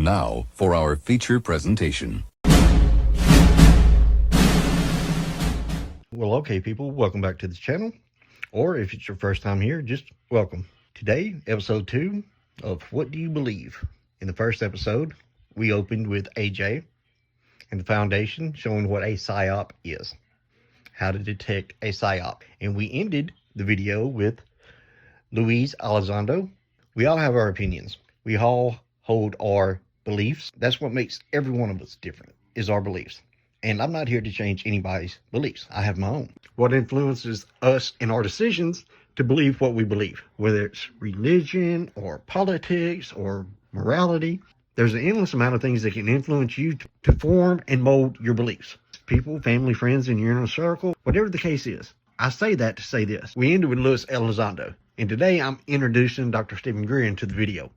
now for our feature presentation. Well, okay, people, welcome back to the channel. Or if it's your first time here, just welcome. Today, episode 2 of What Do You Believe? In the first episode, we opened with AJ and the foundation showing what a PSYOP is, how to detect a PSYOP. And we ended the video with Luis Elizondo. We all have our opinions. We all hold our beliefs. That's what makes every one of us different, is our beliefs. And I'm not here to change anybody's beliefs. I have my own. What influences us in our decisions to believe what we believe, whether it's religion or politics or morality, there's an endless amount of things that can influence you to form and mold your beliefs. People, family, friends in your inner circle, whatever the case is. I say that to say this. We ended with Luis Elizondo, and today I'm introducing Dr. Stephen Greer into the video.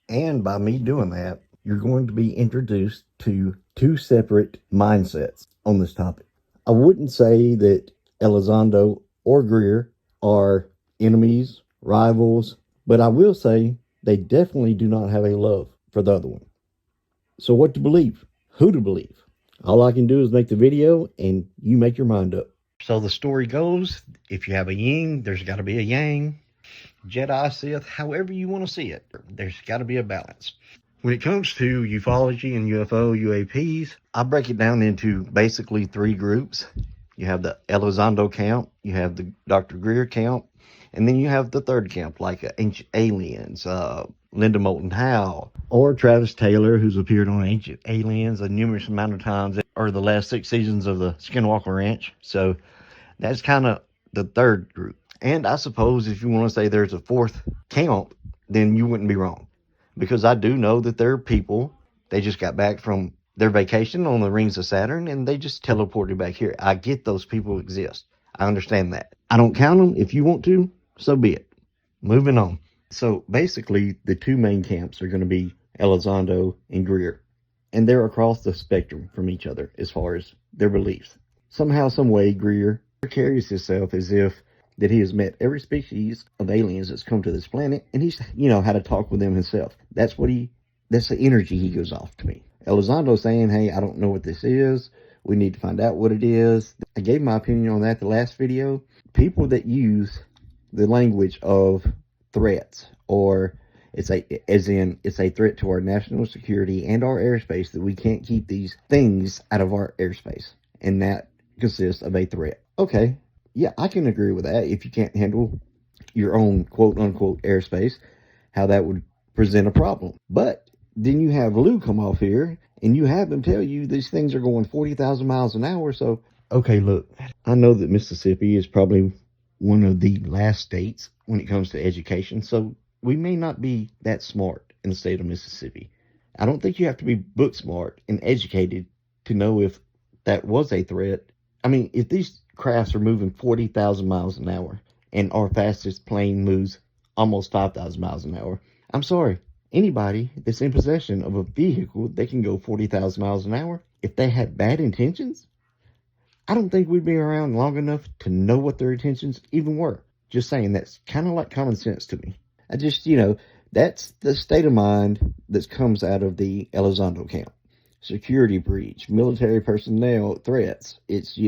And by me doing that, you're going to be introduced to two separate mindsets on this topic. I wouldn't say that Elizondo or Greer are enemies, rivals, but I will say they definitely do not have a love for the other one. So what to believe? Who to believe? All I can do is make the video and you make your mind up. So the story goes, if you have a yin, there's got to be a yang. Jedi, Sith, however you want to see it, there's got to be a balance. When it comes to ufology and UFO, UAPs, I break it down into basically three groups. You have the Elizondo camp, you have the Dr. Greer camp, and then you have the third camp, like Ancient Aliens, Linda Moulton Howe, or Travis Taylor, who's appeared on Ancient Aliens a numerous amount of times, or the last 6 seasons of the Skinwalker Ranch. So that's kind of the third group. And I suppose if you want to say there's a fourth camp, then you wouldn't be wrong. Because I do know that there are people, they just got back from their vacation on the rings of Saturn and they just teleported back here. I get those people exist. I understand that. I don't count them. If you want to, so be it. Moving on. So basically, the two main camps are going to be Elizondo and Greer. And they're across the spectrum from each other as far as their beliefs. Somehow, some way, Greer carries himself as if that he has met every species of aliens that's come to this planet, and he's, how to talk with them himself. That's the energy he gives off to me. Elizondo saying, hey, I don't know what this is. We need to find out what it is. I gave my opinion on that the last video. People that use the language of threats, or it's a threat to our national security and our airspace, that we can't keep these things out of our airspace, and that consists of a threat. Okay. Yeah, I can agree with that. If you can't handle your own quote-unquote airspace, how that would present a problem. But then you have Lou come off here, and you have him tell you these things are going 40,000 miles an hour. So, okay, look, I know that Mississippi is probably one of the last states when it comes to education, so we may not be that smart in the state of Mississippi. I don't think you have to be book smart and educated to know if that was a threat. I mean, if these crafts are moving 40,000 miles an hour and our fastest plane moves almost 5,000 miles an hour, I'm sorry, anybody that's in possession of a vehicle that can go 40,000 miles an hour, if they had bad intentions, I don't think we'd be around long enough to know what their intentions even were. Just saying, that's kind of like common sense to me. I just, that's the state of mind that comes out of the Elizondo camp. Security breach, military personnel threats. It's,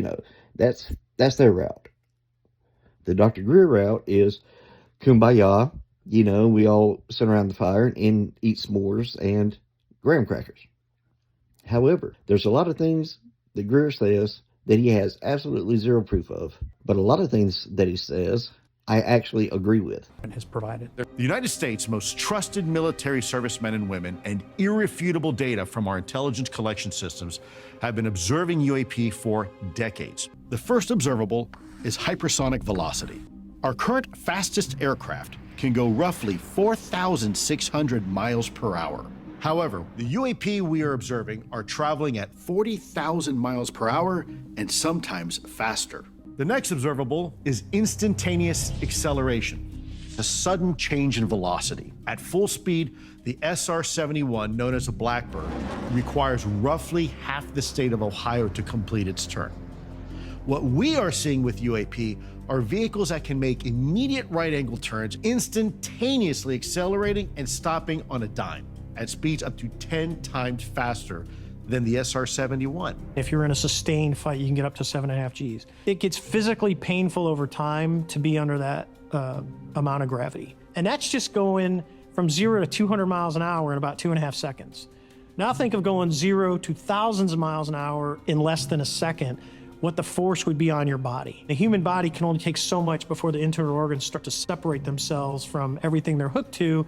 that's their route. The Dr. Greer route is kumbaya. We all sit around the fire and eat s'mores and graham crackers. However, there's a lot of things that Greer says that he has absolutely zero proof of. But a lot of things that he says, I actually agree with. Has provided. The United States' most trusted military servicemen and women and irrefutable data from our intelligence collection systems have been observing UAP for decades. The first observable is hypersonic velocity. Our current fastest aircraft can go roughly 4,600 miles per hour. However, the UAP we are observing are traveling at 40,000 miles per hour and sometimes faster. The next observable is instantaneous acceleration, a sudden change in velocity. At full speed, the SR-71, known as a Blackbird, requires roughly half the state of Ohio to complete its turn. What we are seeing with UAP are vehicles that can make immediate right-angle turns, instantaneously accelerating and stopping on a dime. at speeds up to 10 times faster than the SR-71. If you're in a sustained fight, you can get up to 7.5 Gs. It gets physically painful over time to be under that amount of gravity. And that's just going from 0 to 200 miles an hour in about 2.5 seconds. Now think of going 0 to thousands of miles an hour in less than a second, what the force would be on your body. The human body can only take so much before the internal organs start to separate themselves from everything they're hooked to,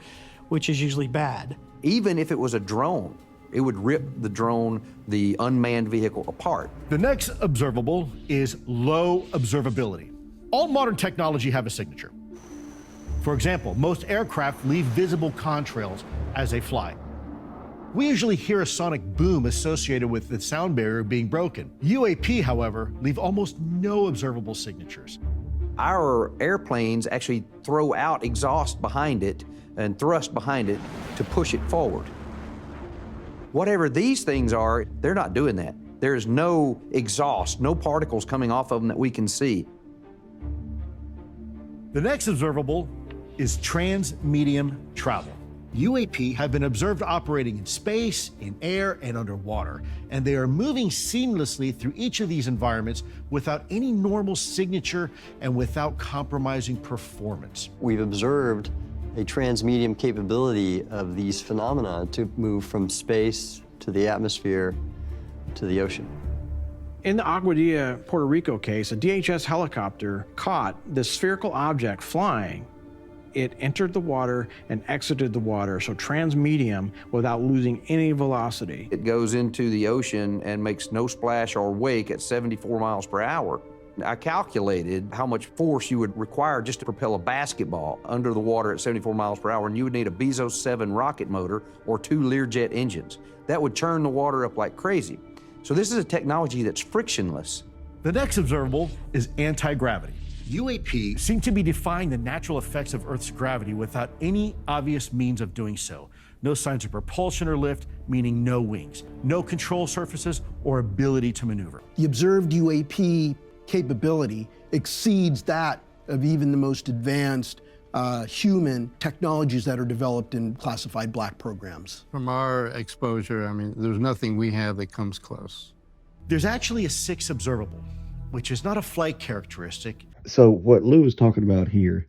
which is usually bad. Even if it was a drone, it would rip the drone, the unmanned vehicle, apart. The next observable is low observability. All modern technology have a signature. For example, most aircraft leave visible contrails as they fly. We usually hear a sonic boom associated with the sound barrier being broken. UAP, however, leave almost no observable signatures. Our airplanes actually throw out exhaust behind it and thrust behind it to push it forward. Whatever these things are, they're not doing that. There is no exhaust, no particles coming off of them that we can see. The next observable is trans-medium travel. UAP have been observed operating in space, in air, and underwater, and they are moving seamlessly through each of these environments without any normal signature and without compromising performance. We've observed a trans-medium capability of these phenomena to move from space to the atmosphere to the ocean. In the Aguadilla, Puerto Rico case, a DHS helicopter caught this spherical object flying. It entered the water and exited the water, so trans-medium without losing any velocity. It goes into the ocean and makes no splash or wake at 74 miles per hour. I calculated how much force you would require just to propel a basketball under the water at 74 miles per hour, and you would need a Bezos 7 rocket motor or 2 Learjet engines. That would churn the water up like crazy. So this is a technology that's frictionless. The next observable is anti-gravity. UAP seem to be defying the natural effects of Earth's gravity without any obvious means of doing so. No signs of propulsion or lift, meaning no wings, no control surfaces or ability to maneuver. The observed UAP capability exceeds that of even the most advanced human technologies that are developed in classified black programs. From our exposure, I mean, there's nothing we have that comes close. There's actually a sixth observable, which is not a flight characteristic. So what Lou is talking about here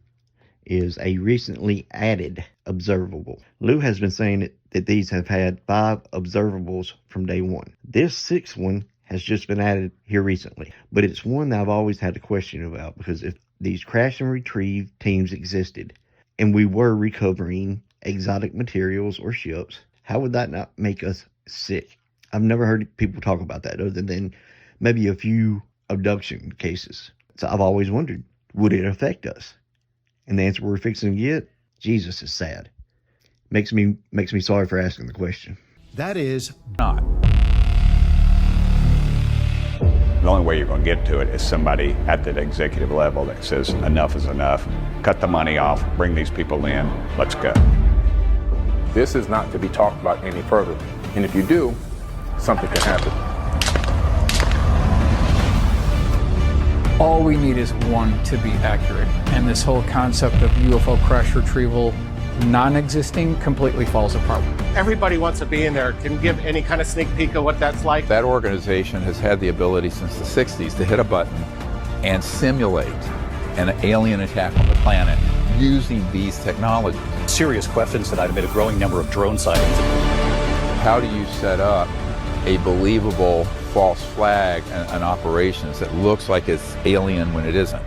is a recently added observable. Lou has been saying that these have had 5 observables from day one. This 6th one has just been added here recently, but it's one that I've always had a question about, because if these crash and retrieve teams existed and we were recovering exotic materials or ships, how would that not make us sick? I've never heard people talk about that other than maybe a few abduction cases. So I've always wondered, would it affect us? And the answer we're fixing to get, Jesus, is sad. Makes me sorry for asking the question. That is not. The only way you're going to get to it is somebody at that executive level that says enough is enough, cut the money off, bring these people in, let's go. This is not to be talked about any further. And if you do, something can happen. All we need is one to be accurate. And this whole concept of UFO crash retrieval non-existing completely falls apart. Everybody wants to be in there. Can you give any kind of sneak peek of what that's like? That organization has had the ability since the 60s to hit a button and simulate an alien attack on the planet using these technologies. Serious questions tonight amid a growing number of drone sightings. How do you set up a believable false flag and operations that looks like it's alien when it isn't?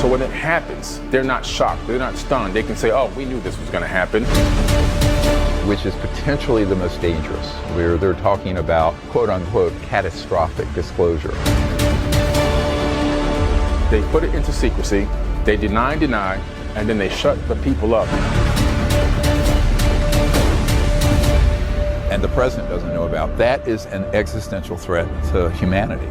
So when it happens, they're not shocked, they're not stunned. They can say, oh, we knew this was going to happen. Which is potentially the most dangerous, where they're talking about quote unquote catastrophic disclosure. They put it into secrecy, they deny, and then they shut the people up. And the president doesn't know about. That is an existential threat to humanity.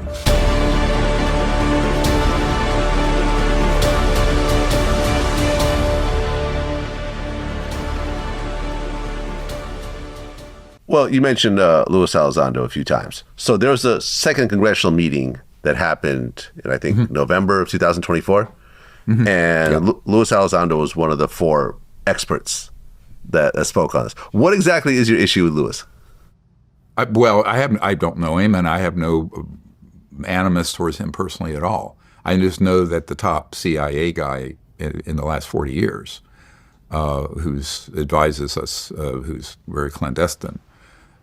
Well, you mentioned Luis Elizondo a few times. So there was a second congressional meeting that happened in, I think, November of 2024. And Luis Elizondo was one of the 4 experts that spoke on this. What exactly is your issue with Lewis? I don't know him, and I have no animus towards him personally at all. I just know that the top CIA guy in the last 40 years, who advises us, who's very clandestine,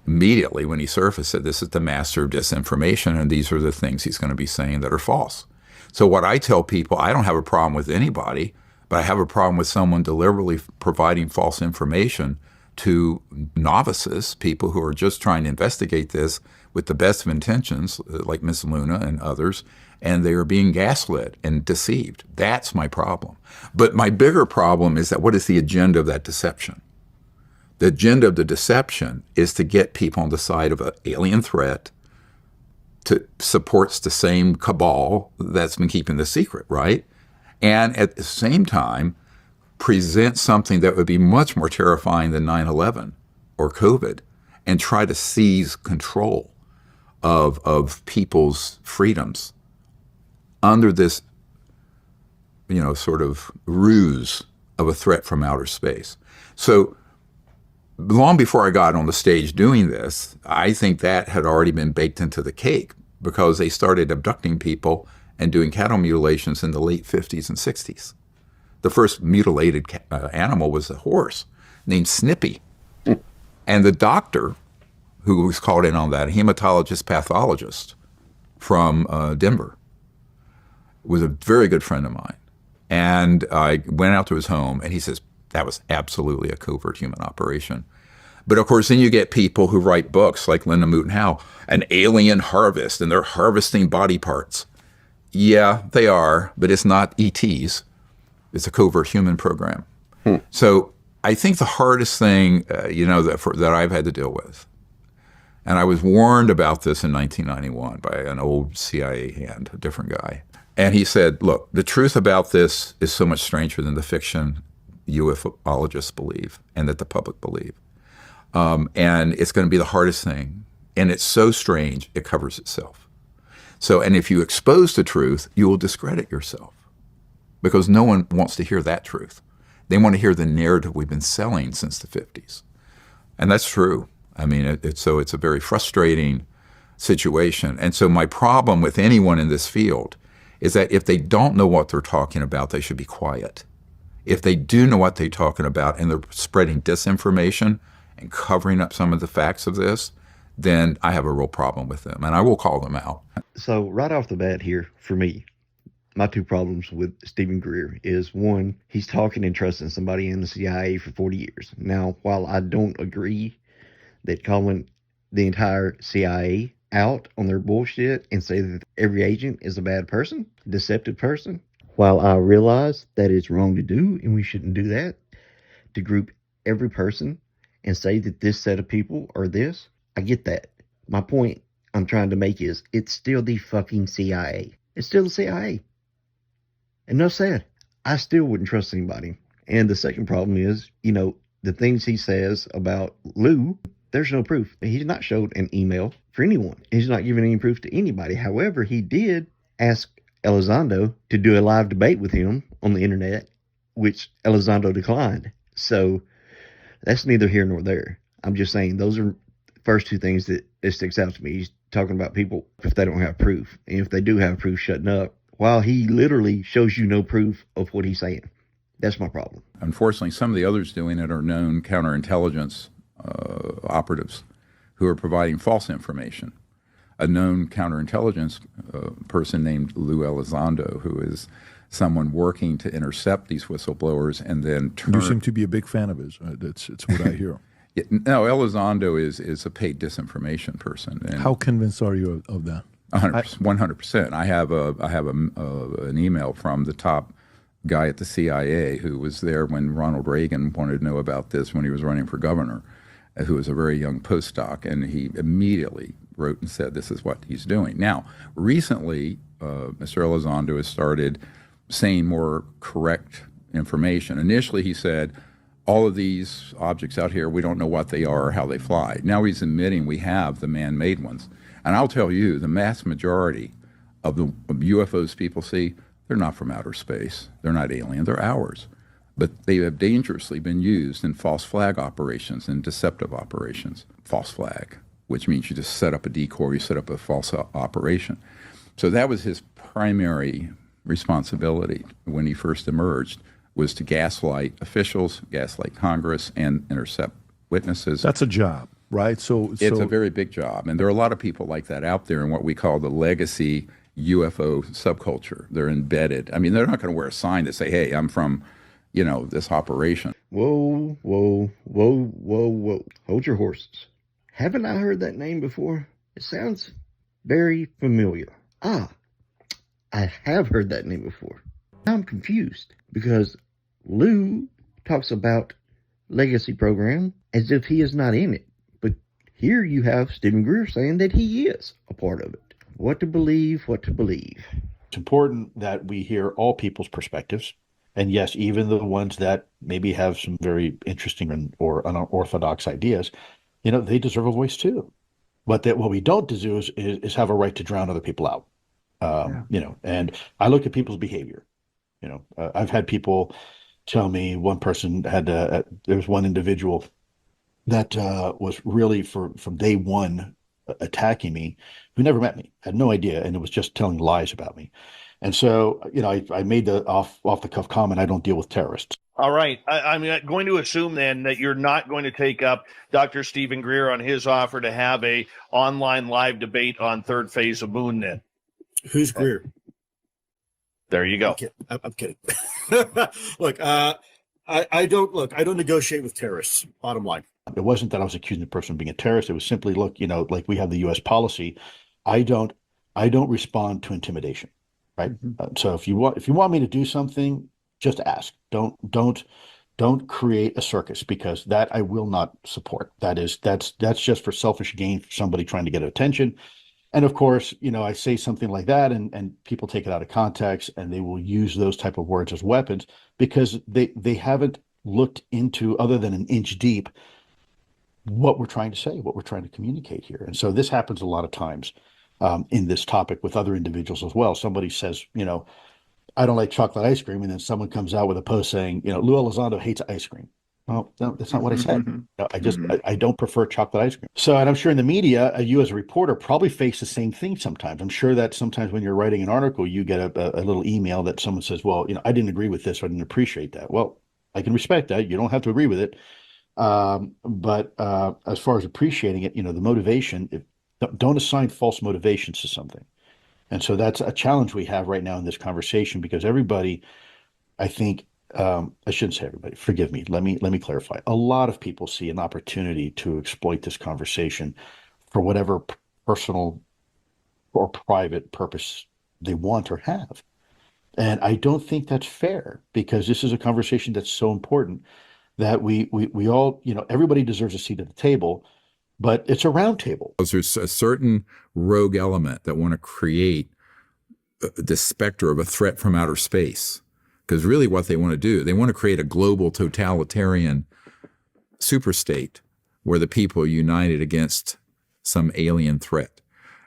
immediately when he surfaced said, this is the master of disinformation, and these are the things he's going to be saying that are false. So what I tell people, I don't have a problem with anybody, but I have a problem with someone deliberately providing false information to novices, people who are just trying to investigate this with the best of intentions, like Ms. Luna and others, and they are being gaslit and deceived. That's my problem. But my bigger problem is that what is the agenda of that deception? The agenda of the deception is to get people on the side of an alien threat to supports the same cabal that's been keeping the secret, right? And at the same time, present something that would be much more terrifying than 9/11 or COVID, and try to seize control of people's freedoms under this, sort of ruse of a threat from outer space. So long before I got on the stage doing this, I think that had already been baked into the cake, because they started abducting people and doing cattle mutilations in the late 50s and 60s. The first mutilated animal was a horse named Snippy. And the doctor who was called in on that, a hematologist pathologist from Denver, was a very good friend of mine. And I went out to his home, and he says, that was absolutely a covert human operation. But of course, then you get people who write books like Linda Moulton Howe, an alien harvest, and they're harvesting body parts. Yeah, they are, but it's not ETs. It's a covert human program. So I think the hardest thing, that I've had to deal with, and I was warned about this in 1991 by an old CIA hand, a different guy. And he said, look, the truth about this is so much stranger than the fiction ufologists believe and that the public believe. And it's going to be the hardest thing. And it's so strange, it covers itself. So, and if you expose the truth, you will discredit yourself, because no one wants to hear that truth. They want to hear the narrative we've been selling since the 50s. And that's true. I mean, it's a very frustrating situation. And so my problem with anyone in this field is that if they don't know what they're talking about, they should be quiet. If they do know what they're talking about and they're spreading disinformation and covering up some of the facts of this, then I have a real problem with them, and I will call them out. So right off the bat here, for me, my two problems with Stephen Greer is, one, he's talking and trusting somebody in the CIA for 40 years. Now, while I don't agree that calling the entire CIA out on their bullshit and say that every agent is a bad person, deceptive person, while I realize that it's wrong to do and we shouldn't do that, to group every person and say that this set of people are this, I get that. My point I'm trying to make is, it's still the fucking CIA. It's still the CIA. And no said, I still wouldn't trust anybody. And the second problem is, the things he says about Lou, there's no proof. He's not showed an email for anyone. He's not giving any proof to anybody. However, he did ask Elizondo to do a live debate with him on the internet, which Elizondo declined. So that's neither here nor there. I'm just saying those are the first two things that sticks out to me. He's talking about people if they don't have proof. And if they do have proof, shutting up, while he literally shows you no proof of what he's saying. That's my problem. Unfortunately, some of the others doing it are known counterintelligence operatives who are providing false information. A known counterintelligence person named Lou Elizondo, who is someone working to intercept these whistleblowers and then turn... You seem to be a big fan of his. It's what I hear. No, Elizondo is a paid disinformation person. And how convinced are you of that? 100%. I have an email from the top guy at the CIA who was there when Ronald Reagan wanted to know about this when he was running for governor, who was a very young postdoc, and he immediately wrote and said this is what he's doing. Now, recently, Mr. Elizondo has started saying more correct information. Initially, he said, all of these objects out here, we don't know what they are or how they fly. Now he's admitting we have the man-made ones. And I'll tell you, the mass majority of the UFOs people see, they're not from outer space. They're not alien. They're ours. but they have dangerously been used in false flag operations and deceptive operations. False flag, which means you just set up a decoy, you set up a false operation. So that was his primary responsibility when he first emerged, was to gaslight officials, gaslight Congress, and intercept witnesses. That's a job, right? So It's a very big job. And there are a lot of people like that out there in what we call the legacy UFO subculture. They're embedded. I mean, they're not going to wear a sign that say, hey, I'm from, this operation. Whoa, whoa, whoa, whoa, whoa. Hold your horses. Haven't I heard that name before? It sounds very familiar. I have heard that name before. I'm confused because Lou talks about legacy program as if he is not in it. But here you have Stephen Greer saying that he is a part of it. What to believe, what to believe. It's important that we hear all people's perspectives. And yes, even the ones that maybe have some very interesting or unorthodox ideas, they deserve a voice too. But what we don't do is have a right to drown other people out. And I look at people's behavior. I've had people tell me, one person there was one individual that was really from day one attacking me, who never met me, had no idea, and it was just telling lies about me. And so, I made the off the cuff comment, I don't deal with terrorists. All right. I'm going to assume then that you're not going to take up Dr. Stephen Greer on his offer to have a online live debate on third phase of MoonNet. Who's Greer? There you go. I'm kidding. Look, I don't negotiate with terrorists, bottom line. It wasn't that I was accusing the person of being a terrorist. It was simply, look, like we have the U.S. policy. I don't respond to intimidation, right? So if you want me to do something, just ask. Don't create a circus, because that I will not support. That's just for selfish gain for somebody trying to get attention. And of course, I say something like that and people take it out of context and they will use those type of words as weapons because they haven't looked into, other than an inch deep, what we're trying to say, what we're trying to communicate here. And so this happens a lot of times in this topic with other individuals as well. Somebody says, I don't like chocolate ice cream. And then someone comes out with a post saying, Lou Elizondo hates ice cream. Well, no, that's not what I said. I don't prefer chocolate ice cream. So, and I'm sure in the media, you as a reporter probably face the same thing sometimes. I'm sure that sometimes when you're writing an article, you get a little email that someone says, well, I didn't agree with this, or I didn't appreciate that. Well, I can respect that. You don't have to agree with it. But as far as appreciating it, the motivation, don't assign false motivations to something. And so that's a challenge we have right now in this conversation, because everybody, I think, I shouldn't say everybody, forgive me. Let me clarify. A lot of people see an opportunity to exploit this conversation for whatever personal or private purpose they want or have. And I don't think that's fair, because this is a conversation that's so important that we all, everybody deserves a seat at the table, but it's a round table. There's a certain rogue element that want to create this specter of a threat from outer space. Because really what they want to do, they want to create a global totalitarian superstate where the people are united against some alien threat.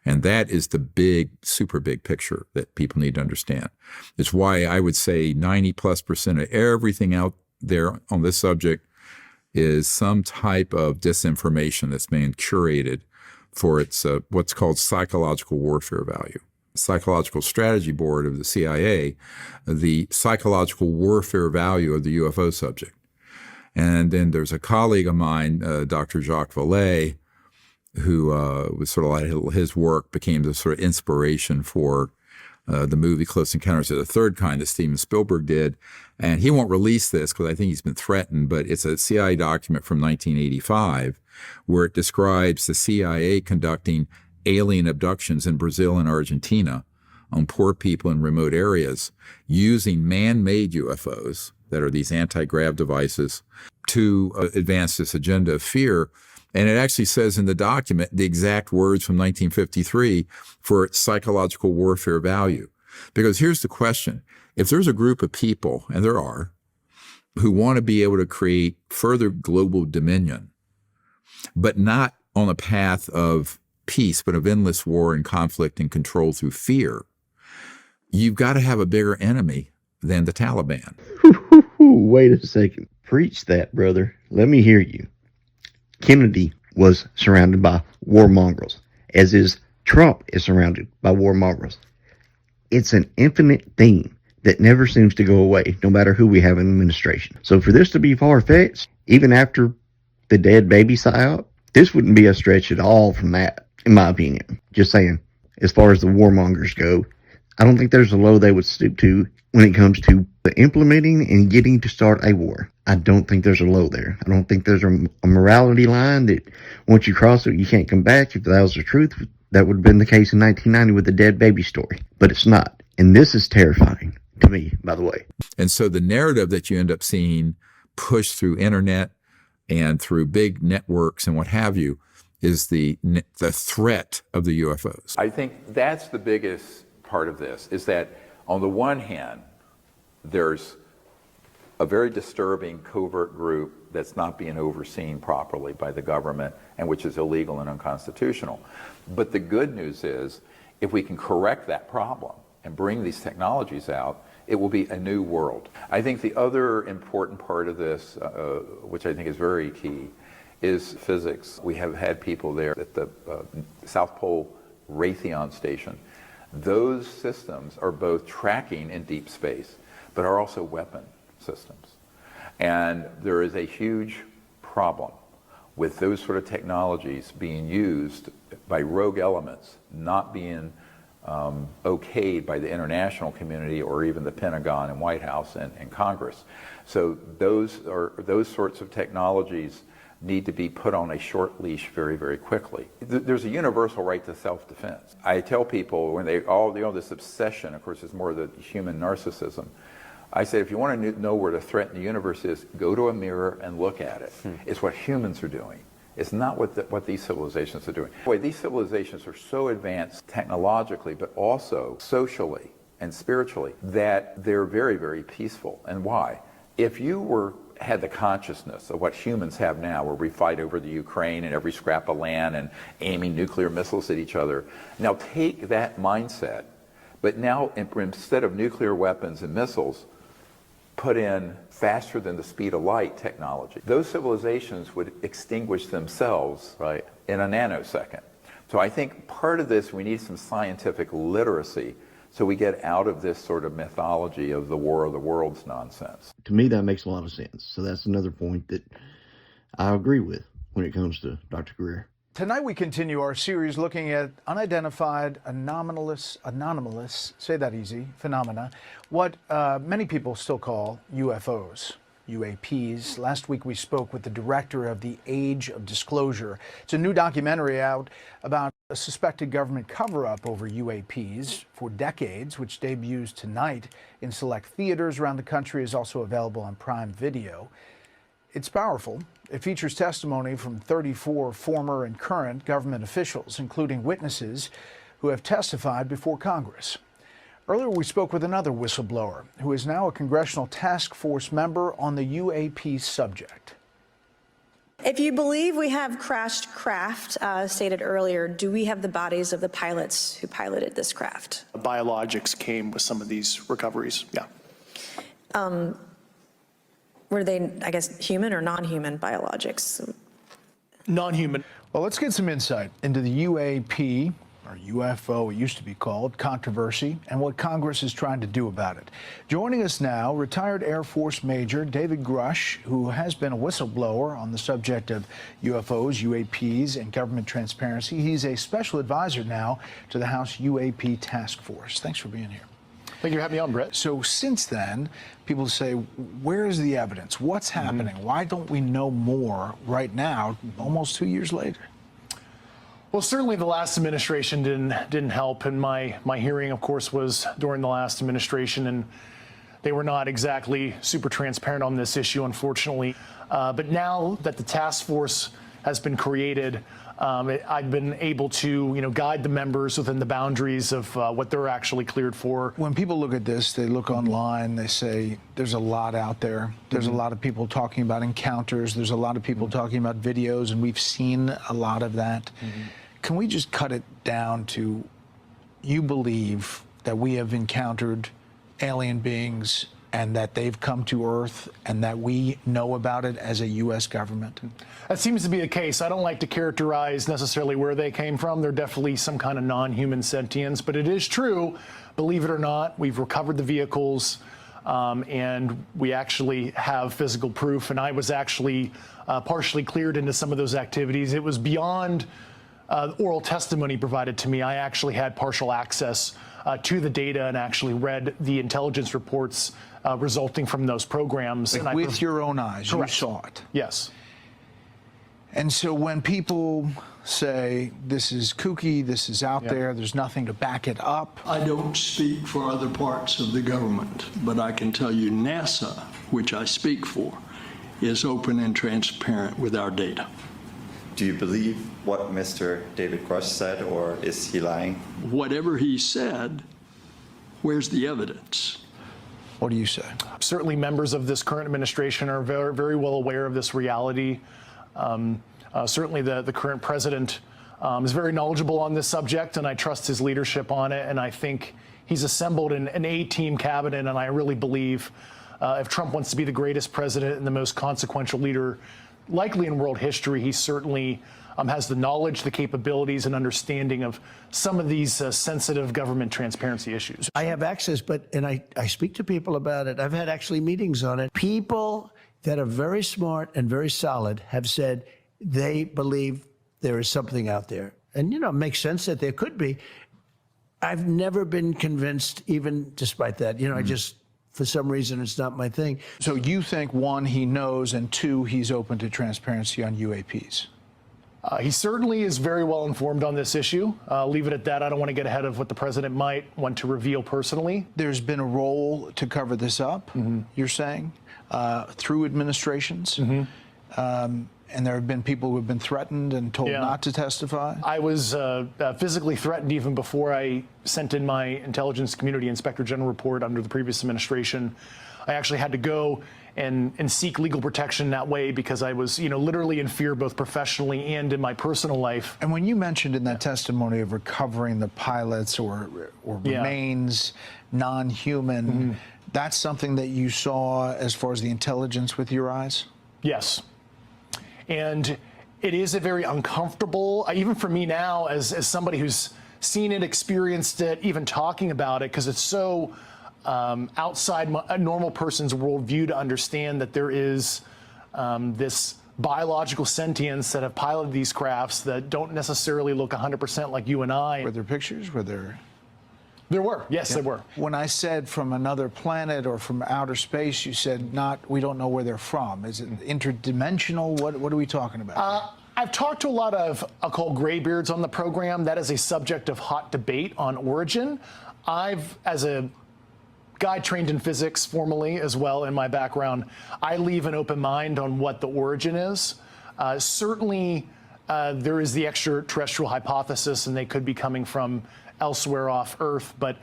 And that is the big, super big picture that people need to understand. It's why I would say 90+% of everything out there on this subject is some type of disinformation that's being curated for its what's called psychological warfare value. Psychological Strategy Board of the CIA, the psychological warfare value of the UFO subject. And then there's a colleague of mine, Dr. Jacques Vallée, who was sort of like his work became the sort of inspiration for the movie Close Encounters of the Third Kind that Steven Spielberg did. And he won't release this because I think he's been threatened, but it's a CIA document from 1985 where it describes the CIA conducting alien abductions in Brazil and Argentina on poor people in remote areas using man-made UFOs that are these anti-grav devices to advance this agenda of fear. And it actually says in the document the exact words from 1953 for psychological warfare value. Because here's the question. If there's a group of people, and there are, who want to be able to create further global dominion, but not on a path of peace, but of endless war and conflict and control through fear, you've got to have a bigger enemy than the Taliban. Whoa, wait a second. Preach that, brother. Let me hear you. Kennedy was surrounded by warmongers, as is Trump is surrounded by warmongers. It's an infinite theme that never seems to go away, no matter who we have in administration. So for this to be far-fetched, even after the dead baby psyop, this wouldn't be a stretch at all from that, in my opinion. Just saying, as far as the warmongers go, I don't think there's a low they would stoop to when it comes to implementing and getting to start a war. I don't think there's a low there. I don't think there's a morality line that once you cross it, you can't come back. If that was the truth, that would have been the case in 1990 with the dead baby story. But it's not. And this is terrifying to me, by the way. And so the narrative that you end up seeing pushed through internet and through big networks and what have you is the threat of the UFOs. I think that's the biggest part of this, is that on the one hand, there's a very disturbing covert group that's not being overseen properly by the government and which is illegal and unconstitutional. But the good news is, if we can correct that problem and bring these technologies out, it will be a new world. I think the other important part of this, which I think is very key, is physics. We have had people there at the South Pole Raytheon station. Those systems are both tracking in deep space, but are also weapon systems. And there is a huge problem with those sort of technologies being used by rogue elements, not being okayed by the international community or even the Pentagon and White House and Congress. So those sorts of technologies need to be put on a short leash very, very quickly. There's a universal right to self-defense. I tell people when they all this obsession, of course, is more the human narcissism. I say, if you want to know where the threat in the universe is, go to a mirror and look at it. It's what humans are doing. It's not what these civilizations are doing. Boy, these civilizations are so advanced technologically, but also socially and spiritually, that they're very, very peaceful. And why? If you had the consciousness of what humans have now, where we fight over the Ukraine and every scrap of land and aiming nuclear missiles at each other, now take that mindset, but now instead of nuclear weapons and missiles, put in faster than the speed of light technology. Those civilizations would extinguish themselves in a nanosecond. So I think part of this, we need some scientific literacy so we get out of this sort of mythology of the War of the Worlds nonsense. To me, that makes a lot of sense. So that's another point that I agree with when it comes to Dr. Greer. Tonight we continue our series looking at unidentified, anomalous, say that easy, phenomena, what many people still call UFOs, UAPs. Last week we spoke with the director of the Age of Disclosure. It's a new documentary out about a suspected government cover-up over UAPs for decades, which debuts tonight in select theaters around the country, is also available on Prime Video. It's powerful. It features testimony from 34 former and current government officials, including witnesses who have testified before Congress. Earlier, we spoke with another whistleblower who is now a congressional task force member on the UAP subject. If you believe we have crashed craft, stated earlier, do we have the bodies of the pilots who piloted this craft? Biologics came with some of these recoveries, yeah. Were they, I guess, human or non-human biologics? Non-human. Well, let's get some insight into the UAP, or UFO, it used to be called, controversy, and what Congress is trying to do about it. Joining us now, retired Air Force Major David Grush, who has been a whistleblower on the subject of UFOs, UAPs, and government transparency. He's a special advisor now to the House UAP Task Force. Thanks for being here. Thank you for having me on, Brett. So since then, people say, where is the evidence? What's happening? Why don't we know more right now, almost 2 years later? Well, certainly the last administration didn't help, and my hearing, of course, was during the last administration, and they were not exactly super transparent on this issue, unfortunately. But now that the task force has been created, I've been able to, guide the members within the boundaries of what they're actually cleared for. When people look at this, they look online, they say, there's a lot out there. There's a lot of people talking about encounters. There's a lot of people talking about videos, and we've seen a lot of that. Can we just cut it down to, you believe that we have encountered alien beings and that they've come to Earth and that we know about it as a U.S. government? That seems to be the case. I don't like to characterize necessarily where they came from. They're definitely some kind of non-human sentience, but it is true, believe it or not, we've recovered the vehicles, and we actually have physical proof, and I was actually partially cleared into some of those activities. It was beyond oral testimony provided to me. I actually had partial access to the data and actually read the intelligence reports resulting from those programs. Like, and with your own eyes, Correct. you saw it. Yes. And so when people say this is kooky, this is out there, there's nothing to back it up. I don't speak for other parts of the government, but I can tell you NASA, which I speak for, is open and transparent with our data. Do you believe what Mr. David Grush said, or is he lying? Whatever he said, where's the evidence? What do you say? Certainly members of this current administration are very, very well aware of this reality. Certainly the current president is very knowledgeable on this subject, and I trust his leadership on it, and I think he's assembled an A-team cabinet, and I really believe if Trump wants to be the greatest president and the most consequential leader likely in world history, he certainly has the knowledge, the capabilities, and understanding of some of these sensitive government transparency issues. I have access, and I speak to people about it. I've had actually meetings on it. People that are very smart and very solid have said they believe there is something out there. And, it makes sense that there could be. I've never been convinced, even despite that. I just, for some reason, it's not my thing. So you think, one, he knows, and two, he's open to transparency on UAPs? He certainly is very well informed on this issue. Leave it at that. I don't want to get ahead of what the president might want to reveal personally. There's been a role to cover this up, you're saying, through administrations. And there have been people who have been threatened and told not to testify? I was physically threatened even before I sent in my Intelligence Community Inspector General report under the previous administration. I actually had to go and seek legal protection that way because I was, literally in fear both professionally and in my personal life. And when you mentioned in that testimony of recovering the pilots or remains non-human, that's something that you saw as far as the intelligence with your eyes? Yes. And it is a very uncomfortable, even for me now, as somebody who's seen it, experienced it, even talking about it, because it's so outside a normal person's worldview to understand that there is this biological sentience that have piloted these crafts that don't necessarily look 100% like you and I. Were there pictures? Were there? There were. Yes, there were. When I said from another planet or from outer space, you said we don't know where they're from. Is it interdimensional? What are we talking about? I've talked to a lot of, I'll call graybeards on the program. That is a subject of hot debate on origin. As a guy trained in physics formally as well in my background, I leave an open mind on what the origin is. Certainly, there is the extraterrestrial hypothesis, and they could be coming from elsewhere off Earth, but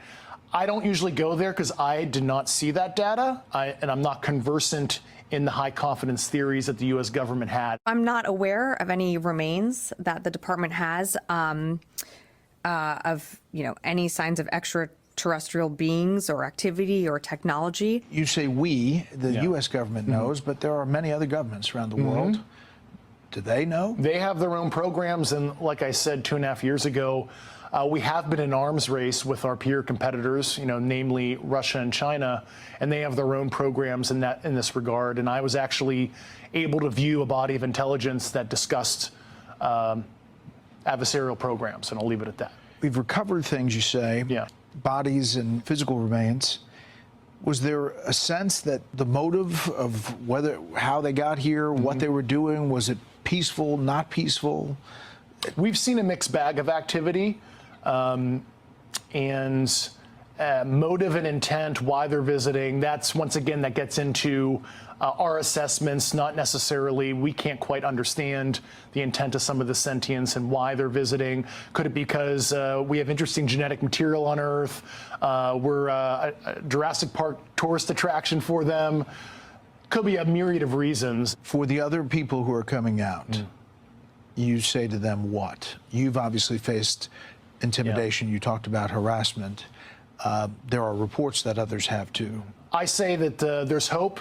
I don't usually go there because I did not see that data, and I'm not conversant in the high confidence theories that the U.S. government had. I'm not aware of any remains that the department has of any signs of extraterrestrial beings or activity or technology. You say we, the U.S. government knows, but there are many other governments around the world. Do they know? They have their own programs, and like I said 2.5 years ago, we have been in arms race with our peer competitors, namely Russia and China, and they have their own programs in this regard. And I was actually able to view a body of intelligence that discussed adversarial programs, and I'll leave it at that. We've recovered things, you say, bodies and physical remains. Was there a sense that the motive of how they got here, what they were doing, was it peaceful, not peaceful? We've seen a mixed bag of activity. And motive and intent, why they're visiting, that's once again, that gets into our assessments, not necessarily, we can't quite understand the intent of some of the sentience and why they're visiting. Could it be because we have interesting genetic material on Earth? We're a Jurassic Park tourist attraction for them. Could be a myriad of reasons. For the other people who are coming out, you say to them what? You've obviously faced intimidation. You talked about harassment. there are reports that others have too. I say that there's hope.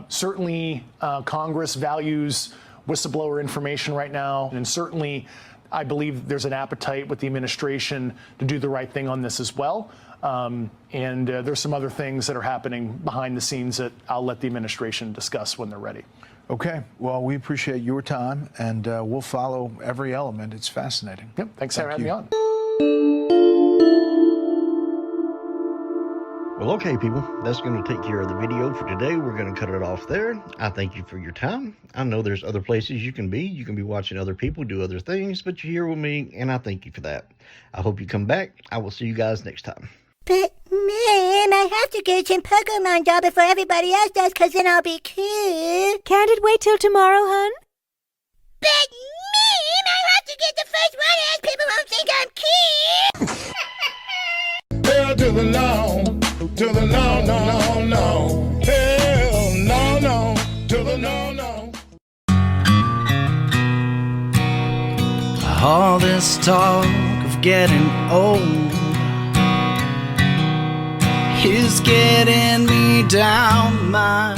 Certainly, Congress values whistleblower information right now, and certainly I believe there's an appetite with the administration to do the right thing on this as well. And there's some other things that are happening behind the scenes that I'll let the administration discuss when they're ready. Okay, well, we appreciate your time, and we'll follow every element. It's fascinating. Yep, thanks for having me on. Well, okay, people, that's going to take care of the video for today. We're going to cut it off there. I thank you for your time. I know there's other places you can be. You can be watching other people do other things, but you're here with me, and I thank you for that. I hope you come back. I will see you guys next time. But, man, I have to get some Pokemon doll before everybody else does, because then I'll be cute. Can't it wait till tomorrow, hun? But, man, I have to get the first one, else people won't think I'm cute. Hell to the no, to the no, no, no, no. Hell no, no, to the no, no. All this talk of getting old is getting me down my